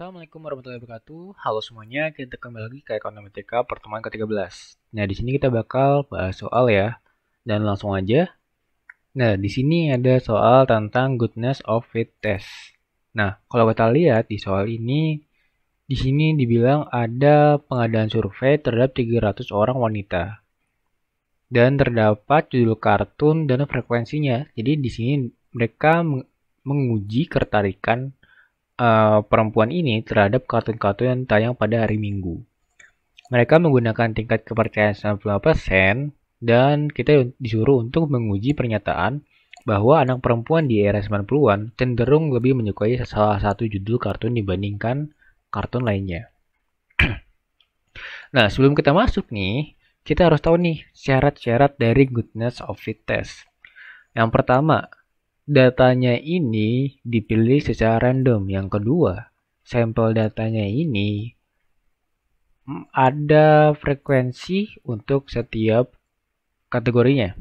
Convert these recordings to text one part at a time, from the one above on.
Assalamualaikum warahmatullahi wabarakatuh. Halo semuanya, kita kembali lagi ke Ekonometria pertemuan ke-13. Nah, di sini kita bakal bahas soal ya. Dan langsung aja. Nah, di sini ada soal tentang goodness of fit test. Nah, kalau kita lihat di soal ini, di sini dibilang ada pengadaan survei terhadap 300 orang wanita. Dan terdapat judul kartun dan frekuensinya. Jadi di sini mereka menguji ketertarikan perempuan ini terhadap kartun-kartun yang tayang pada hari Minggu. Mereka menggunakan tingkat kepercayaan 95% dan kita disuruh untuk menguji pernyataan bahwa anak perempuan di era 90-an cenderung lebih menyukai salah satu judul kartun dibandingkan kartun lainnya. Nah, sebelum kita masuk nih, kita harus tahu nih syarat-syarat dari goodness of fit test. Yang pertama, datanya ini dipilih secara random. Yang kedua, sampel datanya ini ada frekuensi untuk setiap kategorinya.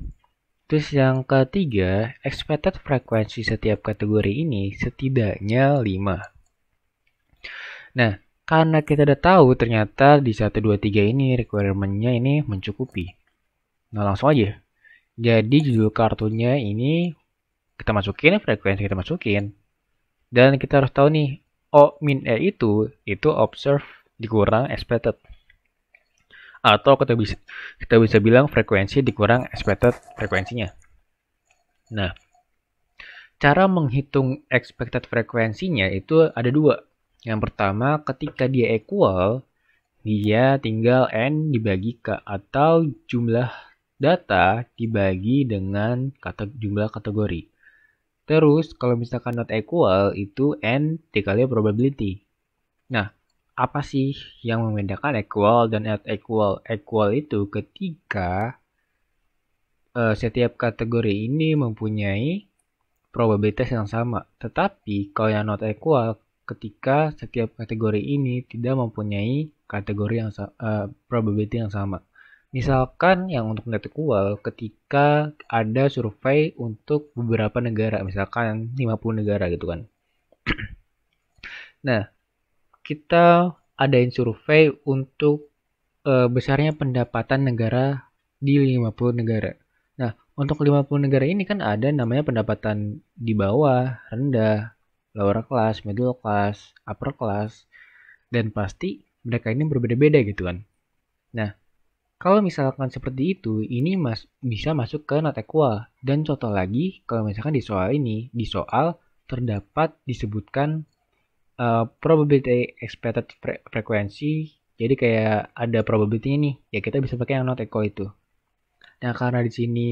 Terus yang ketiga, expected frekuensi setiap kategori ini setidaknya 5. Nah, karena kita udah tahu ternyata di 1, 2, 3 ini requirement-nya ini mencukupi. Nah, langsung aja. Jadi judul kartunya ini kita masukin, frekuensi kita masukin. Dan kita harus tahu nih, O min E itu observe dikurang expected. Atau kita bisa bilang frekuensi dikurang expected frekuensinya. Nah, cara menghitung expected frekuensinya itu ada dua. Yang pertama, ketika dia equal, dia tinggal N dibagi K atau jumlah data dibagi dengan jumlah kategori. Terus, kalau misalkan not equal, itu N dikali probability. Nah, apa sih yang membedakan equal dan not equal? Equal itu ketika setiap kategori ini mempunyai probabilitas yang sama. Tetapi, kalau yang not equal, ketika setiap kategori ini tidak mempunyai kategori yang probability yang sama. Misalkan yang untuk not equal ketika ada survei untuk beberapa negara, misalkan 50 negara gitu kan. Nah, kita adain survei untuk besarnya pendapatan negara di 50 negara. Nah, untuk 50 negara ini kan ada namanya pendapatan di bawah, rendah, lower class, middle class, upper class, dan pasti mereka ini berbeda-beda gitu kan. Nah, kalau misalkan seperti itu, ini bisa masuk ke not equal. Dan contoh lagi, kalau misalkan di soal ini, di soal terdapat disebutkan probability expected frekuensi. Jadi kayak ada probability-nya nih, ya kita bisa pakai yang not equal itu. Nah, karena di sini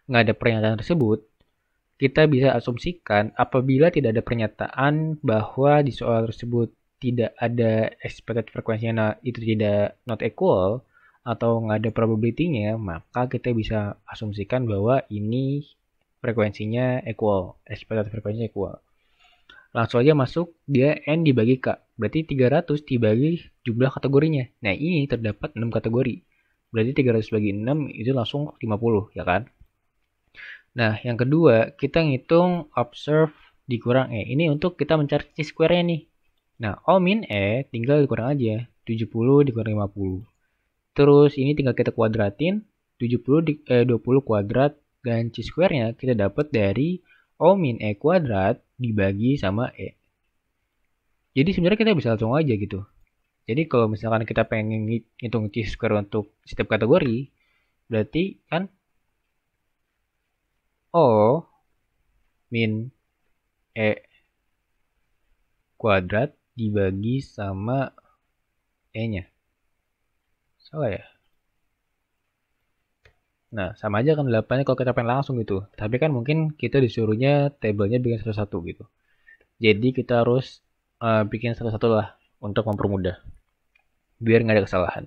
nggak ada pernyataan tersebut, kita bisa asumsikan apabila tidak ada pernyataan bahwa di soal tersebut tidak ada expected frekuensinya itu tidak not equal, atau nggak ada probability-nya, maka kita bisa asumsikan bahwa ini frekuensinya equal, expected frekuensinya equal. Langsung aja masuk, dia N dibagi K, berarti 300 dibagi jumlah kategorinya. Nah, ini terdapat 6 kategori. Berarti 300 bagi 6 itu langsung 50, ya kan? Nah, yang kedua, kita ngitung observe dikurang E. Ini untuk kita mencari C-square-nya nih. Nah, O min E tinggal dikurang aja, 70 dikurang 50. Terus ini tinggal kita kuadratin, 20 kuadrat, dan C-square-nya kita dapat dari O min E kuadrat dibagi sama E. Jadi sebenarnya kita bisa langsung aja gitu. Jadi kalau misalkan kita pengen ngitung C-square untuk setiap kategori, berarti kan O min E kuadrat dibagi sama E-nya. Salah ya? Nah, sama aja kan 8-nya kalau kita pengen langsung gitu. Tapi kan mungkin kita disuruhnya tabelnya bikin satu-satu gitu. Jadi kita harus bikin satu-satu lah untuk mempermudah. Biar nggak ada kesalahan.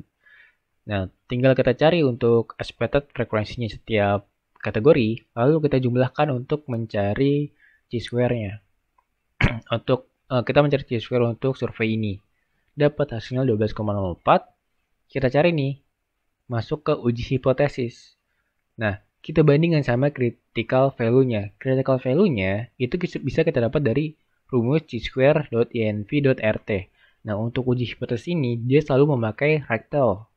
Nah, tinggal kita cari untuk expected frekuensinya setiap kategori. Lalu kita jumlahkan untuk mencari C-square-nya. Untuk kita mencari C-square untuk survei ini. Dapat hasilnya 12,04. Kita cari nih. Masuk ke uji hipotesis. Nah, kita bandingkan sama critical value-nya. Critical value-nya itu bisa kita dapat dari rumus chi2.inv.rt. Nah, untuk uji hipotesis ini dia selalu memakai rectal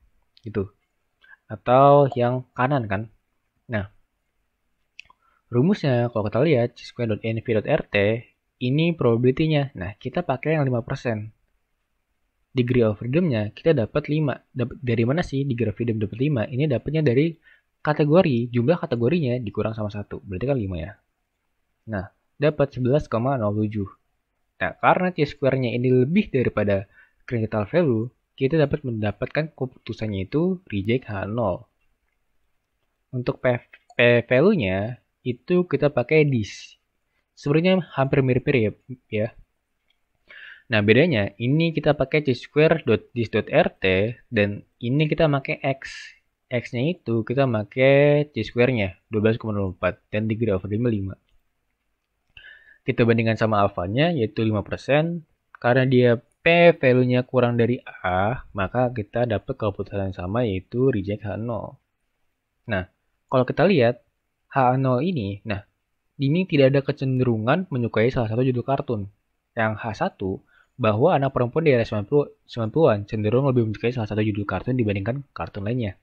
gitu. Atau yang kanan kan. Nah, rumusnya kalau kita lihat chi2.inv.rt ini probability-nya. Nah, kita pakai yang 5%. Degree of freedom-nya kita dapat 5. Dari mana sih degree of freedom dapat 5? Ini dapatnya dari kategori, jumlah kategorinya dikurang sama 1. Berarti kan 5 ya. Nah, dapat 11,07. Nah, karena chi-square-nya ini lebih daripada critical value, kita dapat mendapatkan keputusannya itu reject H0. Untuk p-value-nya itu kita pakai dis. Sebenarnya hampir mirip-mirip ya. Nah, bedanya ini kita pakai chi2.dis.rt dan ini kita pakai x. X-nya itu kita pakai chi-square-nya 12,04 dan degree of freedom 5. Kita bandingkan sama alfanya yaitu 5%. Karena dia P value-nya kurang dari A, maka kita dapat keputusan yang sama yaitu reject H0. Nah, kalau kita lihat H0 ini, ini tidak ada kecenderungan menyukai salah satu judul kartun. Yang H1, bahwa anak perempuan di era 90-an cenderung lebih menyukai salah satu judul kartun dibandingkan kartun lainnya.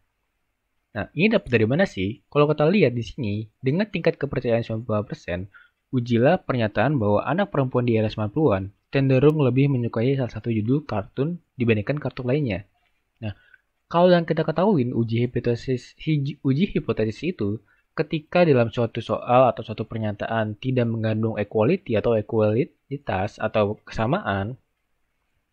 Nah, ini dapat dari mana sih? Kalau kita lihat di sini, dengan tingkat kepercayaan 90%, ujilah pernyataan bahwa anak perempuan di era 90-an cenderung lebih menyukai salah satu judul kartun dibandingkan kartun lainnya. Nah, kalau yang kita ketahui uji hipotesis itu ketika dalam suatu soal atau suatu pernyataan tidak mengandung equality atau equalitas atau kesamaan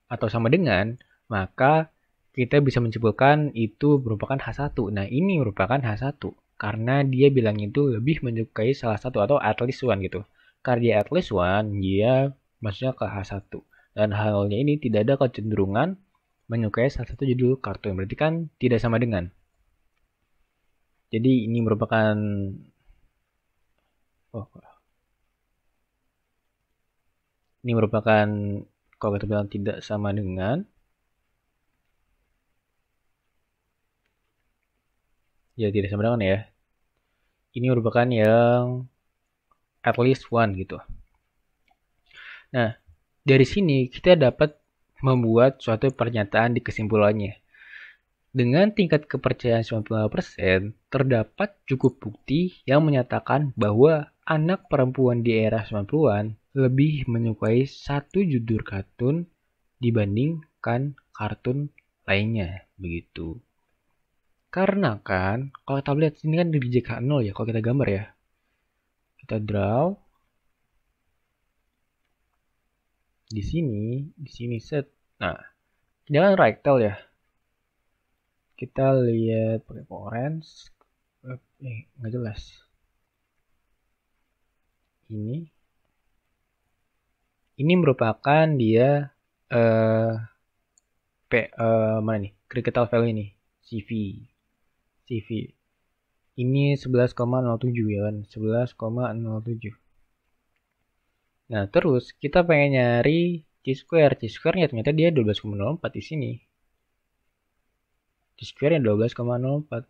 atau sama dengan, maka kita bisa menyimpulkan itu merupakan H1. Nah, ini merupakan H1 karena dia bilang itu lebih menyukai salah satu atau at least one gitu. Karena dia at least one, dia maksudnya ke H1. Dan halnya ini tidak ada kecenderungan menyukai salah satu judul kartun. Berarti kan tidak sama dengan. Jadi ini merupakan kalau kita bilang tidak sama dengan, ya tidak sama dengan ya. Ini merupakan yang at least one gitu. Nah, dari sini kita dapat membuat suatu pernyataan di kesimpulannya. Dengan tingkat kepercayaan 95%, terdapat cukup bukti yang menyatakan bahwa anak perempuan di era 90-an lebih menyukai satu judul kartun dibandingkan kartun lainnya, begitu. Karena kan, kalau kita lihat sini kan di JK0 ya, kalau kita gambar ya. Kita draw. Di sini set. Nah, jangan rectal ya. Kita lihat pakai orange. Nggak jelas. Ini merupakan dia mana nih? Critical value ini. CV. Ini 11,07 ya kan? 11,07. Nah, terus kita pengen nyari chi-square. Chi-square-nya ternyata dia 12,04 di sini. Chi-square-nya 12,04.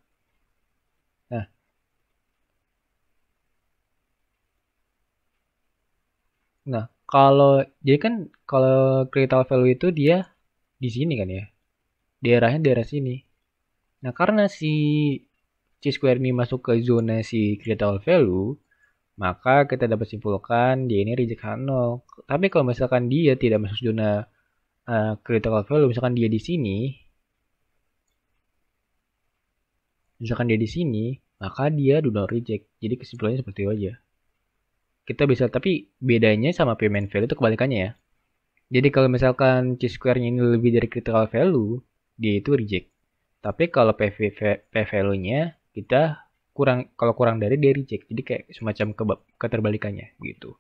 Nah, jadi kan kalau critical value itu dia di sini kan ya. Daerah sini. Nah, karena si chi-square ini masuk ke zona si critical value, maka kita dapat simpulkan dia ini reject H0. Tapi kalau misalkan dia tidak masuk zona critical value, misalkan dia di sini, maka dia do not reject. Jadi kesimpulannya seperti itu aja. Kita bisa, tapi bedanya sama payment value itu kebalikannya ya. Jadi kalau misalkan chi-square-nya ini lebih dari critical value, dia itu reject. Tapi kalau p-value-nya kita kurang dari dia reject. Jadi kayak semacam keterbalikannya gitu.